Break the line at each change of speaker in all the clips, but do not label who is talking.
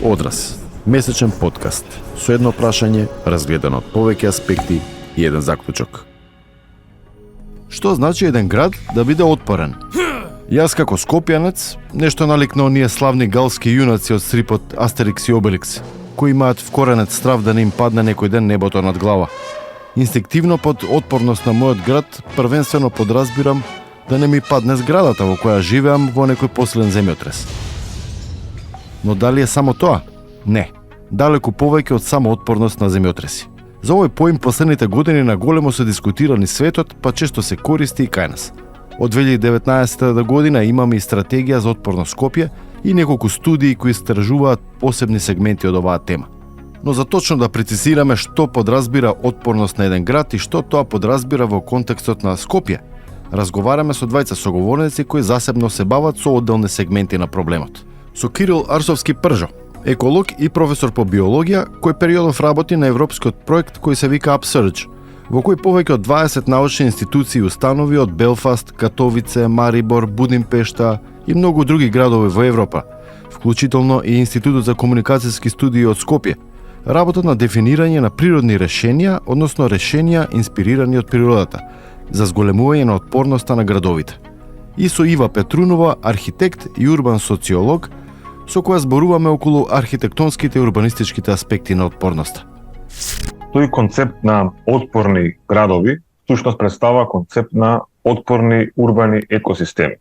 Одраз, месечен подкаст со едно прашање разгледано од повеќе аспекти и еден заклучок. Што значи еден град да биде отпорен? Јас како скопјанец, нешто налик на оние славни галски јунаци од стрипот Астерикс и Обеликс, кои имаат вкоренет страв да не им падне некој ден небото над глава. Инстинктивно под отпорност на мојот град, првенствено подразбирам да не ми падне зградата во која живеам во некој последен земјотрес. Но дали е само тоа? Не. Далеку повеќе од само отпорност на земјотреси. За овој поим последните години на големо се дискутирани светот, па често се користи и кај нас. Од 2019 година имаме и стратегија за отпорно Скопје и неколку студии кои истражуваат посебни сегменти од оваа тема. Но за точно да прецизираме што подразбира отпорност на еден град и што тоа подразбира во контекстот на Скопје, разговараме со двајца соговорници кои засебно се бават со одделни сегменти на проблемот. Со Кирил Арсовски-Пржо, еколог и професор по биологија, кој периодов работи на европскиот проект кој се вика UpSurge, во кој повеќе од 20 научни институции и установи од Белфаст, Катовице, Марибор, Будимпешта и многу други градови во Европа, вклучително и Институтот за комуникацијски студии од Скопје, работат на дефинирање на природни решенија, односно решенија инспирирани од природата, за зголемување на отпорноста на градовите. И со Ива Петрунова, архитект и урбан социолог, со која зборуваме околу архитектонските и урбанистичките аспекти на отпорноста.
Тој концепт на отпорни градови всушност представа концепт на отпорни урбани екосистеми.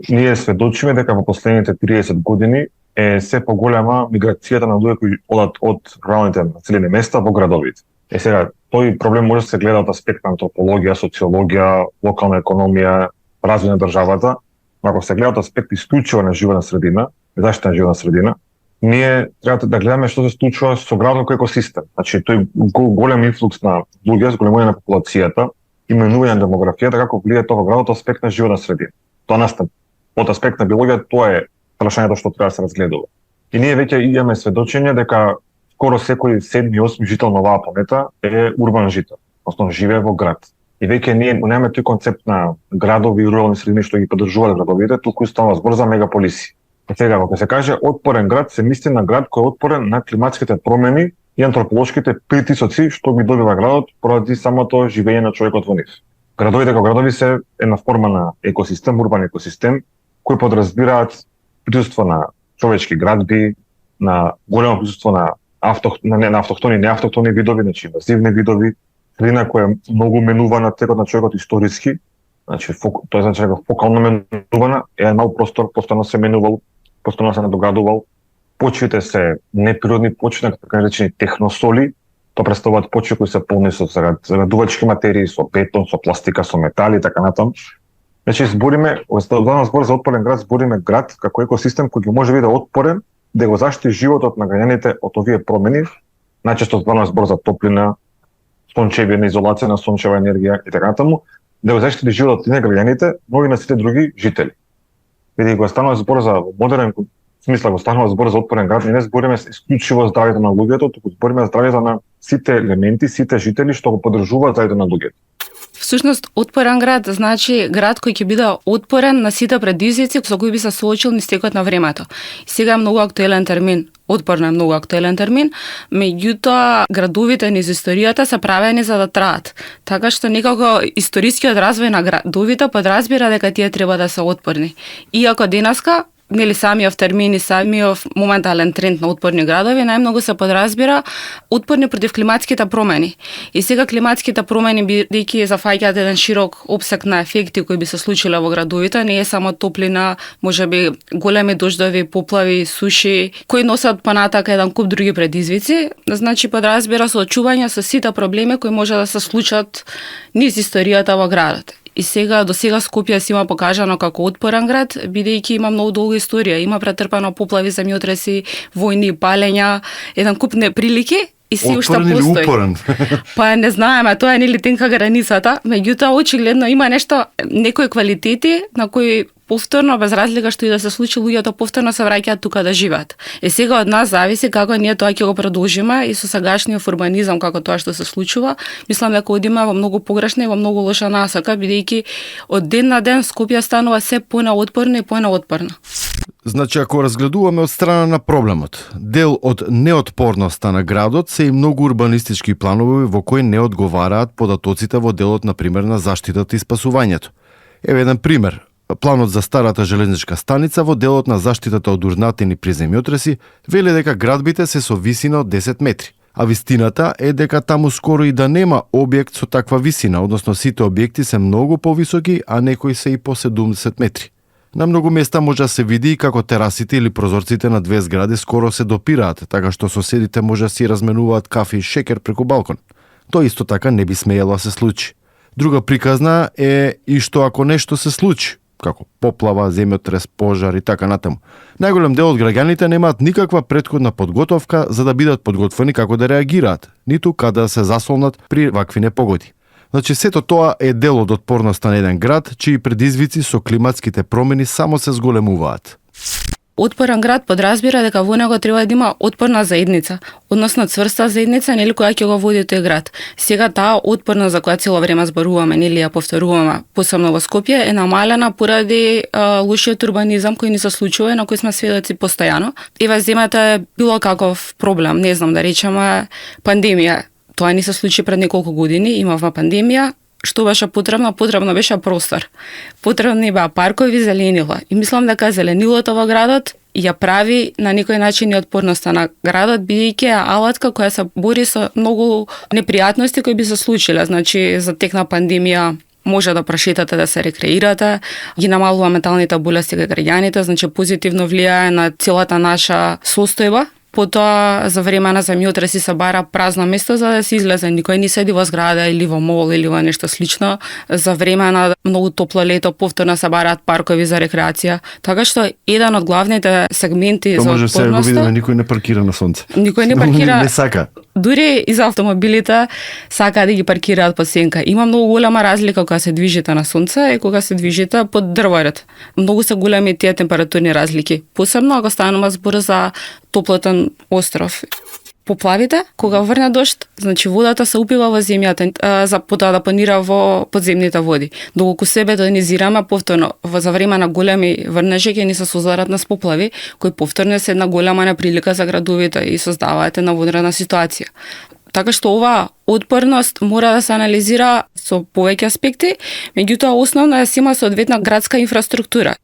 Ние сведочиме дека во последните 30 години е се поголема миграцијата на луѓе кои одат од руралните населени места во градовите. Сега, тој проблем може да се гледа од аспект на антропологија, социологија, локална економија, развој на државата, но ако се гледа од аспект исклучиво на животна средина, заштита на животна средина, ние треба да гледаме што се случува со градот како екосистем. Значи, тој голем инфлукс на луѓе, зголемување на популацијата, именување на демографијата, како влијае тоа во градот од аспект на животна средина. Тоа настан. Од аспект на биологија, тоа е прашањето што треба да се разгледува. И ние веќе имаме сведочење дека скоро секој 7-8 жител на оваа планета е урбан жител, односно живее во град. И веќе ние немаме тој концепт на градови и рурални средини што ги поддржуваат градовите, туку станува збор за мегаполиси. Сега, кога се каже отпорен град, се мисли на град кој е отпорен на климатските промени и антрополошките притисоци што ги добива градот поради самото живење на човекот во нив. Градовите како градови се една форма на екосистем, урбан екосистем, кој подразбираат присуство на човечки градби, на големо присуство на автохтони и неавтохтони видови, значи инвазивни видови, средина која е многу менувана текот на човекот историски, значи тоа значи дека фокално менувана, е мал простор, постојано се менувал, постојано се надоградувал. Почвите се неприродни почви, така речени техносоли, тоа представуваат почви кои се полни со загадувачки материи, со бетон, со пластика, со метали и така натаму. Значи збориме, збор за отпорен град, збориме град како екосистем кој може биде отпорен да го заштити животот на граѓаните од овие промени, најчесто зборуваме збор за топлина, сончевина, изолација на сончева енергија и така натаму, да го заштити животот на граѓаните, но и на сите други жители. Бидејќи кога станува збор за модерен смисла, кога станува збор за отпорен град, не збориме исклучиво здравјето на луѓето, туку збориме здравјето на сите елементи, сите жители што го поддржуваат здравјето на луѓето.
Всушност, отпорен град значи град кој ќе биде отпорен на сите предизвици со кои би се соочил низ текот на времето. И сега е многу актуелен термин. Отпорен е многу актуелен термин, меѓутоа градовите низ историјата се правени за да траат. Така што некако историскиот развој на градовите подразбира дека тие треба да се отпорни. Иако денеска нели самиот термин и самиот моментален тренд на отпорни градови најмногу се подразбира отпорни против климатските промени. И сега климатските промени бидејќи зафаќаат еден широк опсек на ефекти кои би се случиле во градовите, не е само топлина, можеби големи дождови, поплави, суши, кои носат понатака еден куп други предизвици, значи подразбира соочување со сите проблеми кои може да се случат низ историјата во градот. И сега, до сега Скопје си има покажано како отпорен град, бидејќи има многу долга историја. Има претрпено поплави, земјотреси, војни, палења, еден куп неприлики и си уште постои.
Отпорен или упорен?
Па не знаеме, тоа е нели тенка границата, меѓутоа очигледно има некои квалитети на кои повторно, без разлика што и да се случи, луѓето повторно се враќаат тука да живеат. Сега од нас зависи како ние тоа ќе го продолжиме и со сегашниот урбанизам како тоа што се случува, мислам дека одиме во многу погрешна и во многу лоша насока, бидејќи од ден на ден Скопје станува се понаотпорна и понаотпорна.
Значи, ако разгледуваме од страна на проблемот, дел од неотпорноста на градот се и многу урбанистички планови во кои не одговараат податоците во делот, например, на заштитата и спасувањето. Еве еден пример. Планот за старата железничка станица во делот на заштитата од урнатини при земјотреси вели дека градбите се со висина од 10 метри. А вистината е дека таму скоро и да нема објект со таква висина, односно сите објекти се многу повисоки, а некои се и по 70 метри. На многу места може да се види и како терасите или прозорците на две згради скоро се допираат, така што соседите може да си разменуваат кафе и шекер преку балкон. Тоа исто така не би смеело да се случи. Друга приказна е и што ако нешто се случи, како поплава, земјотрес, пожар и така натаму. Најголем дел од граѓаните немаат никаква претходна подготовка за да бидат подготвени како да реагираат, ниту каде да се заслонат при вакви непогоди. Значи, сето тоа е дел од отпорноста на еден град, чии предизвици со климатските промени само се зголемуваат.
Отпорен град подразбира дека во него треба да има отпорна заедница, односно цврста заедница, нели, која ќе го води тој град. Сега таа отпорна за која цело време зборуваме, нели, ја повторуваме, посебно во Скопје, е намалена поради лошиот урбанизам кој ни се случува и на кој сме сведоци постојано. Еве, земјата е било каков проблем, не знам да речеме пандемија. Тоа ни се случи пред неколку години, имавме пандемија. Што беше потребно? Потребно беше простор. Потребни беа паркови, зеленила. И мислам дека зеленилото во градот ја прави на некој начин и отпорноста на градот, бидејќи е алатка која се бори со многу непријатности кои би се случиле. Значи, за тек на пандемија може да прошетате, да се рекреирате, ги намалува менталните болести кај граѓаните, значи позитивно влијае на целата наша состојба. Потоа за време на земјотреси се бара празно место за да се излезе. Никој не седи во зграда или во мол или во нешто слично. За време на многу топло лето повторно се бараат паркови за рекреација. Така што еден од главните сегменти за
отпорноста... Тоа може сега го видиме, никој не паркира на сонце.
Никој не паркира.
Не сака.
Дури и за автомобилите сака да ги паркираат под сенка. Има многу голема разлика кога се движите на сонце и кога се движите под дрворед. Многу се големи тие температурни разлики. Посебно ако станува збор за топлотен остров. Поплавите, кога врне дожд, значи водата се упива во земјата за потоа да понира во подземните води. Доколку себе тонизираме повторно за време на големи врнежи ќе ни се создарат на поплави, кои повторно се една голема неприлика за градовите и создаваат една вонредна ситуација. Така што оваа отпорност мора да се анализира со повеќе аспекти, меѓутоа основно е да се има соодветна градска инфраструктура.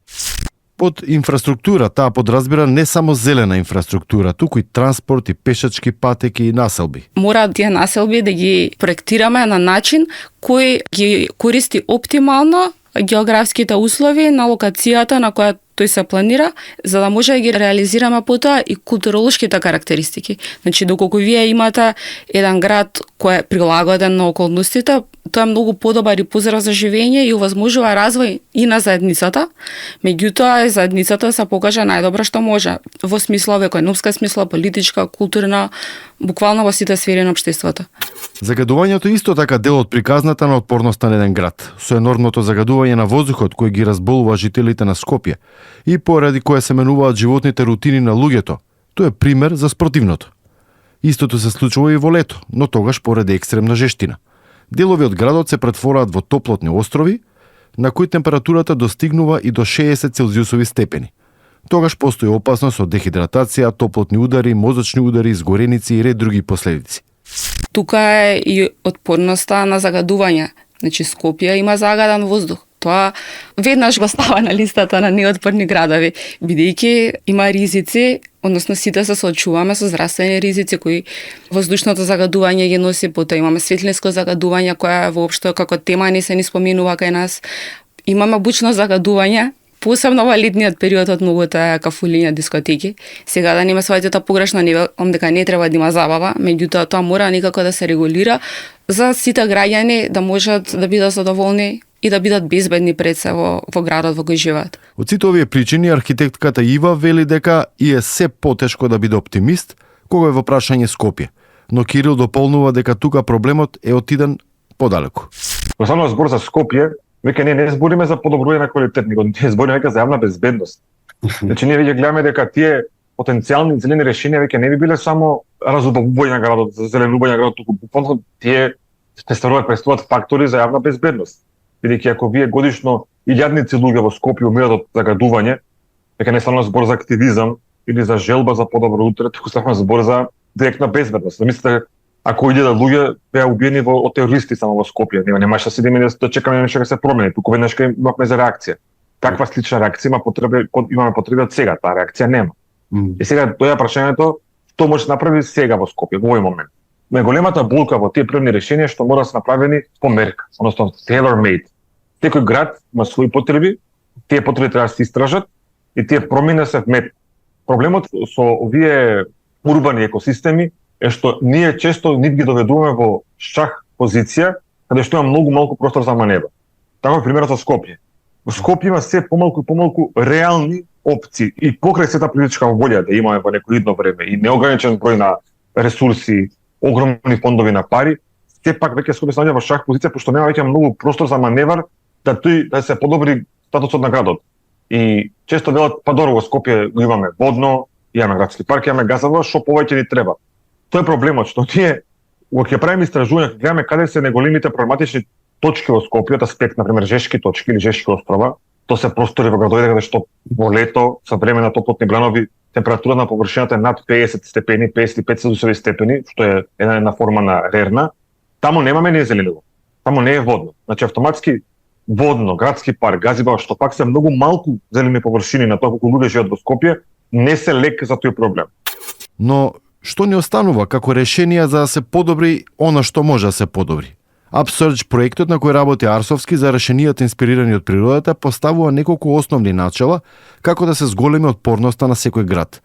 Под инфраструктура таа подразбира не само зелена инфраструктура, туку и транспорт и пешачки патеки и населби.
Мора тие населби да ги проектираме на начин кој ги користи оптимално географските услови на локацијата на која тој се планира, за да може да ги реализираме потоа и културолошките карактеристики. Значи, доколку вие имате еден град кој е прилагоден на околностите, тоа е многу подобар и поздрав за живење и овозможува развој и на заедницата, меѓутоа заедницата се покажа најдобро што може, во смисла, во економска смисла, политичка, културна, буквално во сите сфери на општеството.
Загадувањето е исто така дел од приказната на отпорноста на еден град, со енормното загадување на воздухот кој ги разболува жителите на Скопје и поради кое се менуваат животните рутини на луѓето. Тоа е пример за спротивното. Истото се случува и во лето, но тогаш поради екстремна жештина. Делови од градот се претвораат во топлотни острови, на кои температурата достигнува и до 60 целзиусови степени. Тогаш постои опасност од дехидратација, топлотни удари, мозочни удари, изгореници и ред други последици.
Тука е и отпорноста на загадување. Значи, Скопје има загаден воздух. Тоа веднаш го става на листата на неотпорни градови, бидејќи има ризици, односно сите се соочуваме со здравствени ризици кои воздушното загадување ги носи, потоа имаме светлинско загадување која воопшто како тема не се ни споминува кај нас. Имаме бучно загадување, посебно во летниот период од многуте кафулиња, дискотеки. Сега да не ме сваќате погрешно, не велам дека не треба да има забава, меѓутоа тоа мора некако да се регулира за сите граѓани да можат да бидат задоволни и да бидат безбедни пред се во градот во кој живеат.
Од сите овие причини архитектката Ива вели дека и е се потешко да биде оптимист кога е во прашање Скопје, но Кирил дополнува дека тука проблемот е отиден подалеку.
Во самиот збор за Скопје, веќе не збориме за подобрување на квалитет, него не збориме веќе за јавна безбедност. Значи ние веќе гледаме дека тие потенцијални зелени решенија веќе не би биле само разубавување на градот, за зеленување на градот, туку буквално тие представуваат фактори за јавна безбедност. Бидејќи ако вие годишно илјадници луѓе во Скопје умират од загадување, веќе не станува збор за активизам или за желба за подобро утре, туку станува збор за директна безбедност. Замислете, ако 1000 луѓе беа убиени од терористи само во Скопје, немаше да седиме да чекаме нешто да се промени, туку веднаш имавме за реакција. Таква слична реакција имаме потреба од сега, таа реакција нема. И сега доаѓа прашањето, што може да се направи сега во Скопје во овој момент. Најголемата болка во тие природни решенија што мора да се направени по мерка, односно tailor-made. Секој град има своји потреби, тие потреби треба да се истражат и тие промени се вметнат. Проблемот со овие урбани екосистеми е што ние често нив ги доведуваме во шах позиција, каде што има многу малку простор за маневра. Така е примерот со Скопје. Во Скопје има се помалку и помалку реални опции и покрај сета политичка волја да имаме во некој идно време и неограничен број на ресурси, огромни фондови на пари, сепак веќе Скопје се наоѓа во шах позиција пошто нема веќе многу простор за маневар да се подобри статусот на градот. И често велат, па добро во Скопје го имаме водно, имаме градски парк, имаме газово, што повеќе ни треба. Тоа е проблемот, што ние кога ќе правиме истражувања, гледаме каде се најголемите проблематични точки во Скопје, од аспект на пример Жешки точки или Жешки острова, тоа се простори во градови каде што во лето со време на топлотни бланови температура на површината е над 50 степени, 55 степени, што е една форма на рерна. Таму немаме незелениво. Таму не е водно. Значи автоматски водно, градски парк, газиба, што пак се многу малку зелени површини на тоа колку луѓе живеат во Скопје, не се лек за тој проблем.
Но што ни останува како решение за да се подобри она што може да се подобри? Upsurge проектот на кој работи Арсовски за решенијата инспирирани од природата поставува неколку основни начала како да се зголеми отпорноста на секој град.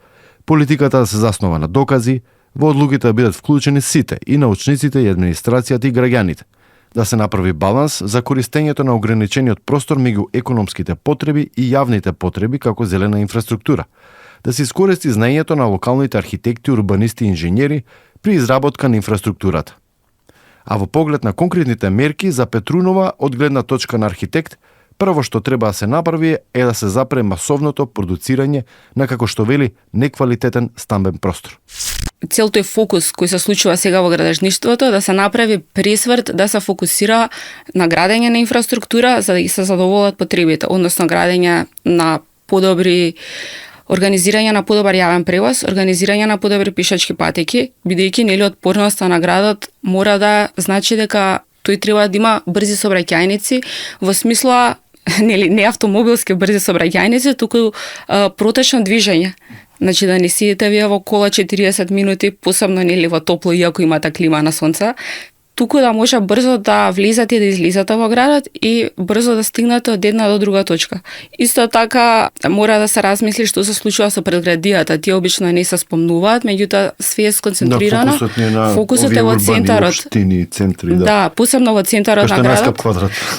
Политиката да се заснова на докази, во одлуките да бидат вклучени сите, и научниците, и администрацијата, и граѓаните. Да се направи баланс за користењето на ограничениот простор меѓу економските потреби и јавните потреби како зелена инфраструктура. Да се искористи знаењето на локалните архитекти, урбанисти и инженери при изработка на инфраструктурата. А во поглед на конкретните мерки за Петрунова од гледна точка на архитект, прво што треба да се направи е да се запре масовното продуцирање на, како што вели, неквалитетен стамбен простор.
Цел тој фокус кој се случува сега во градежништвото да се направи пресврт да се фокусира на градење на инфраструктура за да се задоволат потребите, односно градење на подобри организирање на подобар јавен превоз, организирање на подобри пешачки патеки, бидејќи нели отпорноста на градот мора да значи дека тој треба да има брзи сообраќајници во смисла нели не автомобилски брзи сообраќајници, туку протечно движење. Значи да не сидите вие во кола 40 минути, посебно нели во топло иако имате клима на сонце, туку да може брзо да влезате и да излезате во градот и брзо да стигнете од една до друга точка. Исто така мора да се размисли што се случува со предградијата. Тие обично не се спомнуваат, меѓутоа све е сконцентрирано.
Фокусот е во центарот. Општини, центри,
да, посебно во центарот на градот.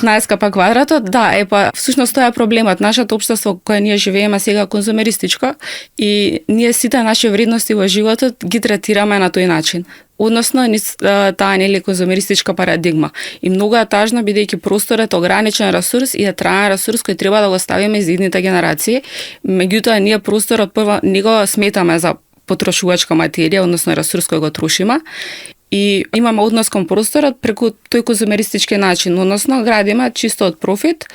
Најскап квадратот, да, всушност тоа е проблемот. Нашето општество кое ние живееме сега конзумеристичко и ние сите наши вредности во животот ги третираме на тој начин. Односно таа нели конзумеристичка парадигма. И многу е тажно бидејќи просторот е ограничен ресурс и е траен ресурс кој треба да го ставиме за идните генерации. Меѓутоа ние просторот прво не го сметаме за потрошувачка материја, односно ресурс кој го трошиме. И имаме однос кон просторот преку тој конзумеристички начин, односно градиме чисто од профит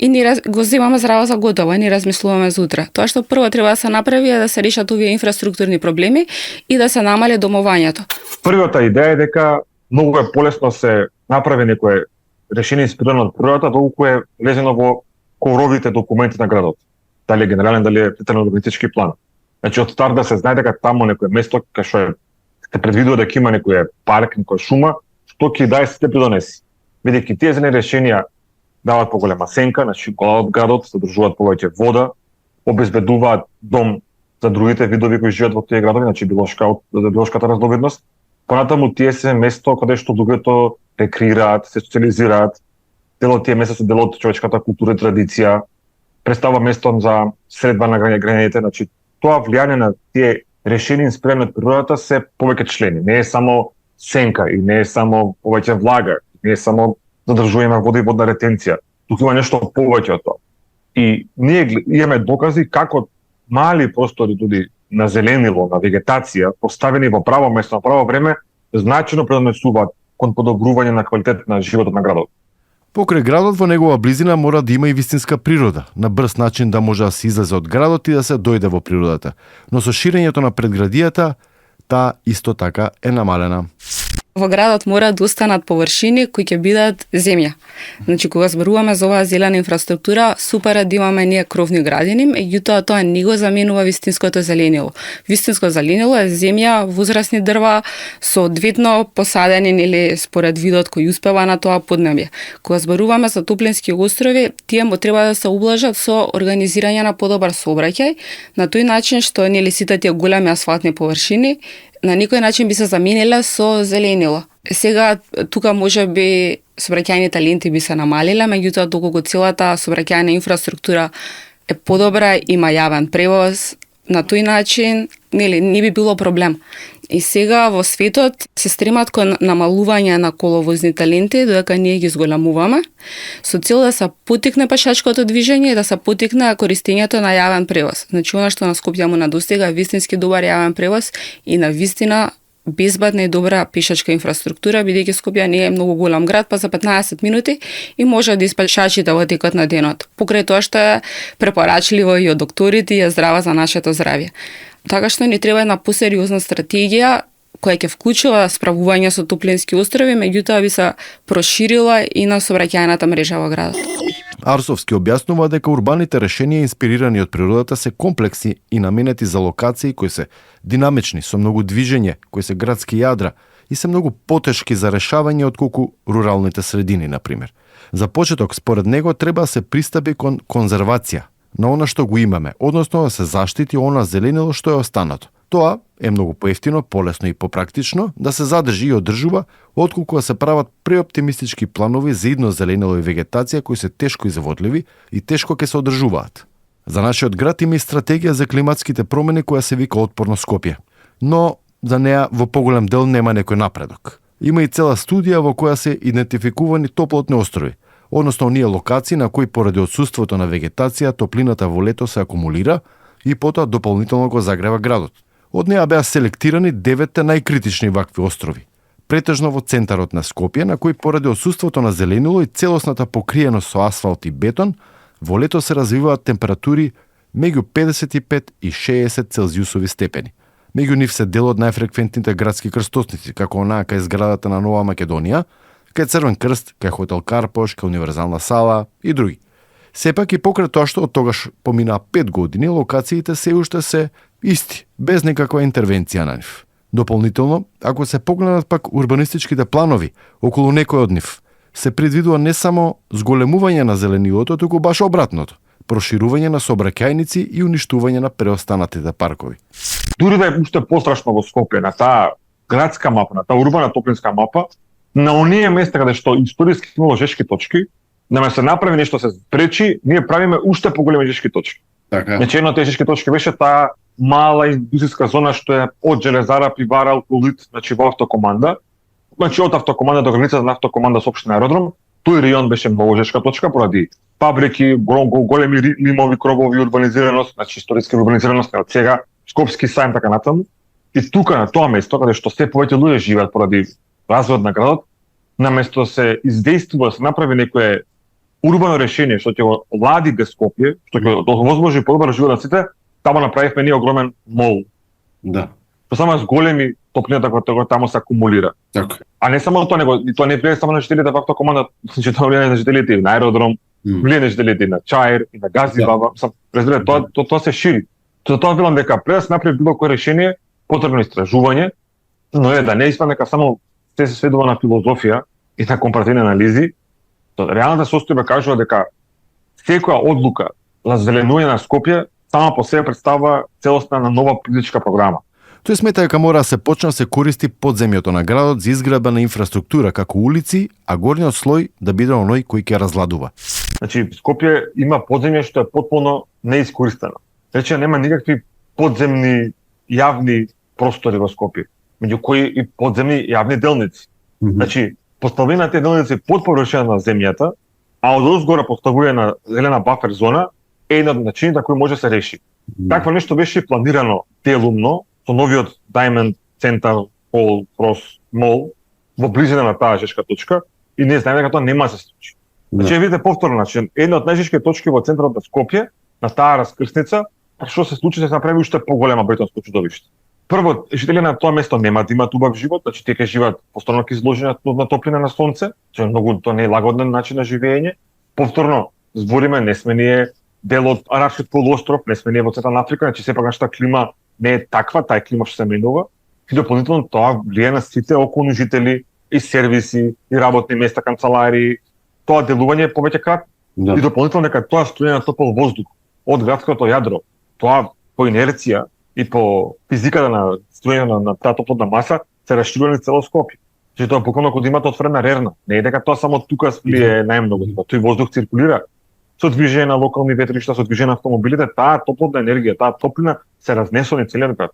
и ни го земаме зраво за готово, не размислуваме за утре. Тоа што прво треба да се направи е да се решат овие инфраструктурни проблеми и да се намали домувањето.
Првата идеја е дека многу е полесно се направи некое решение инспирирано од природата, доколку е влезено во коровите документи на градот. Дали е генерален, дали е детален урбанистички план. Значи од старт да се знае дека таму некое место кај што се предвидува дека има некој парк, некоја шума, што ќе даде сите придонеси. Бидејќи тие зелени решенија даваат поголема сенка, значи големот градот, задржуваат повеќе вода, обезбедуваат дом за другите видови кои живеат во тие градови, значи биолошката разновидност. Понатаму тие се место каде што луѓето рекреираат, се социализираат. Дел од тие места се дел од човечката култура и традиција, представува место за средба на граѓаните, значи тоа влијание на тие решени инспирирани од природата се повеќе члени. Не е само сенка и не е само повеќе влага, не е само задржување на вода и водна ретенција. туку има нешто повеќе од тоа. И ние имаме докази како мали простори туди на зеленило, на вегетација, поставени во право место, на право време, значајно предонесуваат кон подобрување на квалитет на животот на градот.
Покрај градот во негова близина мора да има и вистинска природа, на брз начин да може да се излезе од градот и да се дојде во природата. Но со ширењето на предградијата, таа исто така е намалена.
Во градот мора да останат површини кои ќе бидат земја. Значи, кога зборуваме за оваа зелена инфраструктура, супер е да имаме ние кровни градини, меѓутоа тоа не го заменува вистинското зеленило. Вистинско зеленило е земја, возрасни дрва, соодветно посадени или според видот кој успева на тоа поднебје. Кога зборуваме за топлински острови, тие му треба да се ублажат со организирање на подобар сообраќај, на тој начин што нели сите тие големи асфалтни површини на никој начин би се замениле со зеленило. Сега, тука може би сообраќајните ленти би се намалиле, меѓутоа доколку целата сообраќајна инфраструктура е подобра, има јавен превоз, на тој начин нели не би било проблем. И сега во светот се стремат кон намалување на коловозните ленти, додека ние ги зголемуваме, со цел да се поттикне пешачкото движење и да се поттикне користењето на јавен превоз. Значи, она што на Скопје му недостига е вистински добар јавен превоз и на вистина безбедна и добра пешачка инфраструктура, бидејќи Скопје не е многу голем град, па за 15 минути и може да испешачите во текот на денот. Покрај тоа што е препорачливо и од докторите и е здрава за нашето здравје. Така што ни треба една посериозна стратегија која ќе вклучува справување со топлински острови, меѓутоа би се проширила и на сообраќајната мрежа во градот.
Арсовски објаснува дека урбаните решенија инспирирани од природата се комплексни и наменети за локации кои се динамични, со многу движење, кои се градски јадра и се многу потешки за решавање отколку руралните средини, например. За почеток, според него, треба да се пристапи кон конзервација на она што го имаме, односно да се заштити она зеленило што е останато. Тоа е многу поевтино, полесно и попрактично да се задржи и одржува, отколку да се прават преоптимистички планови за идно зеленило и вегетација кои се тешко изводливи и тешко ќе се одржуваат. За нашиот град има и стратегија за климатските промени која се вика Отпорно Скопје, но за неа во поголем дел нема некој напредок. Има и цела студија во која се идентификувани топлотни острови, односно оние локации на кои поради отсуството на вегетација топлината во лето се акумулира и потоа дополнително го загрева градот. Од неа беа селектирани 9 најкритични вакви острови, претежно во центарот на Скопје, на кои поради отсуството на зеленило и целосната покриеност со асфалт и бетон, во лето се развиваат температури меѓу 55 и 60 целзиусови степени. Меѓу нив се дел од најфреквентните градски крстосници, како онаа кај зградата на Нова Македонија, кај Црвен крст, кај Хотел Карпош, кај Универзална сала и други. Сепак и покрај тоа што од тогаш поминаа 5 години, локациите се уште се исти, без никаква интервенција на нив. Дополнително, ако се погледнат пак урбанистичките планови околу некој од нив, се предвидува не само зголемување на зеленилото, туку баш обратното, проширување на сообраќајници и уништување на преостанатите паркови.
Дури да е уште пострашно во Скопје, на таа градска мапа, на таа урбана топлинска мапа, на оние места каде што историски имало жешки точки, да ме се направи нешто се спречи, ние правиме уште поголеми жешки точки.
Така.
Значи, една од тие жешки точки беше таа мала индустријска зона што е од Железара, Пивара, Улит, значи во автокоманда. Значи, од автокоманда до границата на автокоманда со општина Аеродром, тој район беше многу жешка точка поради фабрики, големи лимови кровови, урбанизираност, значи историска урбанизираност, од сега Скопски сајм така натаму. И тука на тоа место каде што се повеќе луѓе живеат поради развојот на градот, наместо се издействува, се направи некое урбано решение што ќе го лади без Скопје, што ќе овозможи подобар живот на сите, таму направивме ние огромен мол.
Да.
Што само с големи топлината која таму се акумулира.
Така.
А не само тоа, него тоа не влијае само на жителите во автокоманда, значи тоа влијае на жителите и на Аеродром, влијае на жителите и на Чаир, и на Гази Баба, разбирате, тоа се шири. Тоа велам дека пред да се направи било кој решение, потребно истражување, но е да не испадне дека само се сведува на филозофија и на компаративни анализи. Реалната состојба кажува дека секоја одлука за зеленување на Скопје сама по себе представува целосна на нова политичка програма.
Тој смета дека мора да се почне да се користи подземјото на градот за изградба на инфраструктура како улици, а горниот слој да биде оној кој ќе разладува.
Значи, Скопје има подземје што е потполно неискористено. Рече, нема никакви подземни јавни простори во Скопје, меѓу кои и подземни јавни делници. Значи, поставени на тие делници под површина на земјата, а од озгора поставување на зелена бафер зона е еден од начините кој може да се реши. Такво нешто беше планирано делумно со новиот Diamond Center Hall Cross Mall во близина на таа жешка точка и не знаеме дека тоа нема да се случи. Значи, видите повторно, значи, една од најжешки точки во центарот на Скопје, на таа раскрсница, што се случи, се направи уште поголема бетонско чудовиште. Прво, жители на тоа место нема да имаат убав живот, значи тие ќе живеат постојано изложени на топлина на сонце, што тоа не е лагоден начин на живење. Повторно, збориме, не сме ние дел од Арапскиот полуостров, не сме ние во Централна Африка, значи сепак нашата клима не е таква, таа клима што се менува. И дополнително тоа влијае на сите околни жители, и сервиси, и работни места, канцеларии. Тоа делување е повеќе крат. Да. И дополнително дека тоа струјање на топол воздух од градското јадро, тоа по инерција и по физиката на струјање на таа топлотна маса се расширува низ цело Скопје. Че тоа буквално кога имате отворена рерна. Не е дека тоа само тука влијае најмногу, тој воздух циркулира со движење на локални ветришта, со движење на автомобилите, таа топлотна енергија, таа топлина се разнесува низ целиот град.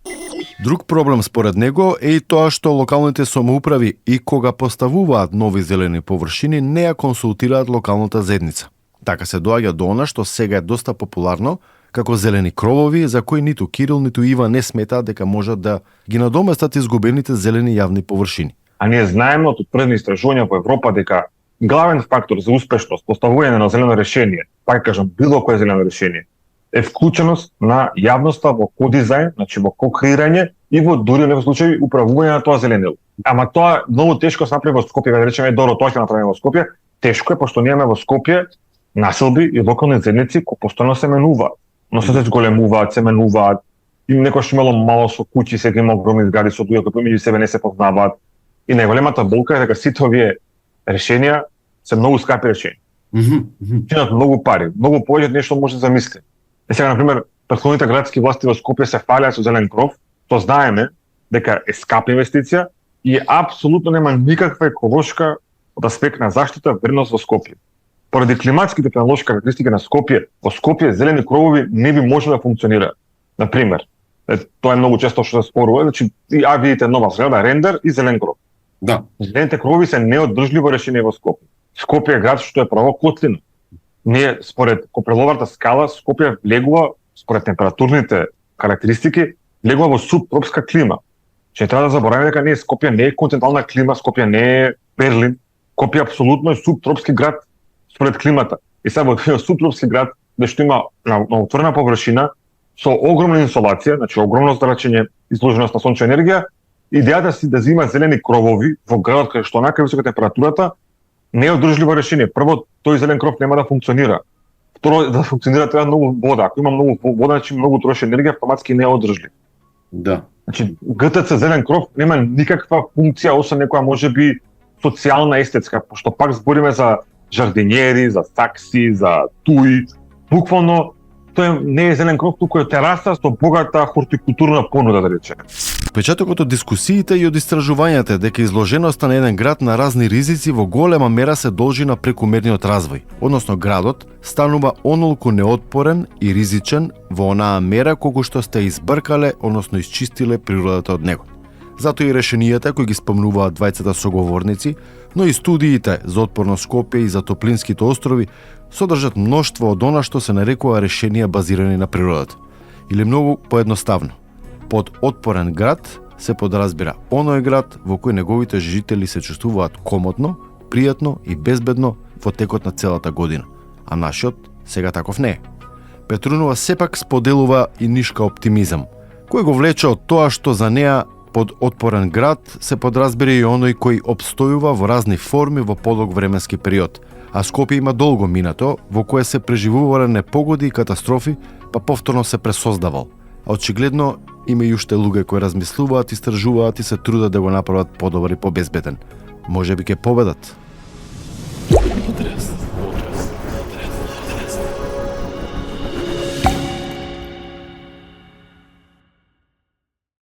Друг проблем според него е и тоа што локалните самоуправи и кога поставуваат нови зелени површини не ја консултираат локалната заедница. Така се доаѓа до она што сега е доста популарно, како зелени кровови за кои ниту Кирил ниту Ива не сметаат дека можат да ги надоместат изгубените зелени јавни површини.
А ние знаеме од предни истражувања во Европа дека главен фактор за успешност поставување на зелено решение, пак кажам било кое зелено решение, е вклученост на јавноста во кодизајн, значи во кокреирање и во дури во случаи управување на тоа зеленило. Ама тоа многу тешко се направи во Скопје, да речеме добро, тоа ќе направиме во Скопје, тешко е пошто ние имаме во Скопје населби и локални заедници кои постојано се менуваат. Но се зголемуваат, се менуваат. И некојаш имало мало со куќи, сега има огромни згради со луѓе кои меѓу себе не се познаваат. И најголемата болка е дека сите овие решенија се многу скапи решенија. Чинат многу пари, многу повеќе од нешто може да замисли. Сега, например, претходните градски власти во Скопје се фалеа со зелен кров, то знаеме дека е скапа инвестиција и апсолутно нема никаква еколошка од аспект на заштита вредност во Скопје. Поради климатските технолошки карактеристики на Скопје, во Скопје зелени кровови не би можело да функционира. Например, тоа е многу често што се спорува, значи видите нова зграда, рендер и зелен кров.
Да.
Зелените кровови се неодржливо решение во Скопје. Скопје е град што е право котлина. Ние според Копреловата скала Скопје влегува според температурните карактеристики влегува во субтропска клима. Че треба да забораваме дека Скопје не е континентална клима, Скопје не е Берлин. Скопје апсолутно е субтропски град според климата. И сега во субтропски град, де што има на отворена површина со огромна инсолација, значи огромно зрачење, изложеност на сончева енергија, идејата си да зима зелени кровови во градот кај што онака висока температурата не е одржливо решение. Прво, тој зелен кров нема да функционира. Второ, да функционира треба многу вода. Ако има многу вода, значи многу троши енергија, автоматски не е одржлив.
Да.
Значи, ГТЦ зелен кров нема никаква функција, освен некоја можеби социјална естетска, пошто пак збориме за жардинјери, за такси, за туи. Буквално, тој не е зелен кров, туку е тераса со богата хортикултурна понуда, да речеме.
Впечатокот од дискусиите и од истражувањата е дека изложеноста на еден град на разни ризици во голема мера се должи на прекумерниот развој, односно градот станува онолку неотпорен и ризичен во онаа мера кога што сте избркале, односно исчистиле природата од него. Затоа и решенијата кои ги спомнуваат двајцата соговорници, но и студиите за отпорно Скопје и за Топлинските острови содржат мноштво од она што се нарекува решенија базирани на природата. Или многу поедноставно. Под отпорен град се подразбира оној град во кој неговите жители се чувствуваат комотно, пријатно и безбедно во текот на целата година. А нашиот сега таков не е. Петрунова сепак споделува и нишка оптимизам, кој го влече од тоа што за неа под отпорен град се подразбира и оној кој обстојува во разни форми во подолг временски период, а Скопје има долго минато во кое се преживувале непогоди и катастрофи, па повторно се пресоздавал. А очигледно има и уште луѓе кои размислуваат, истражуваат и се трудат да го направат подобар и побезбеден. Може би ќе победат.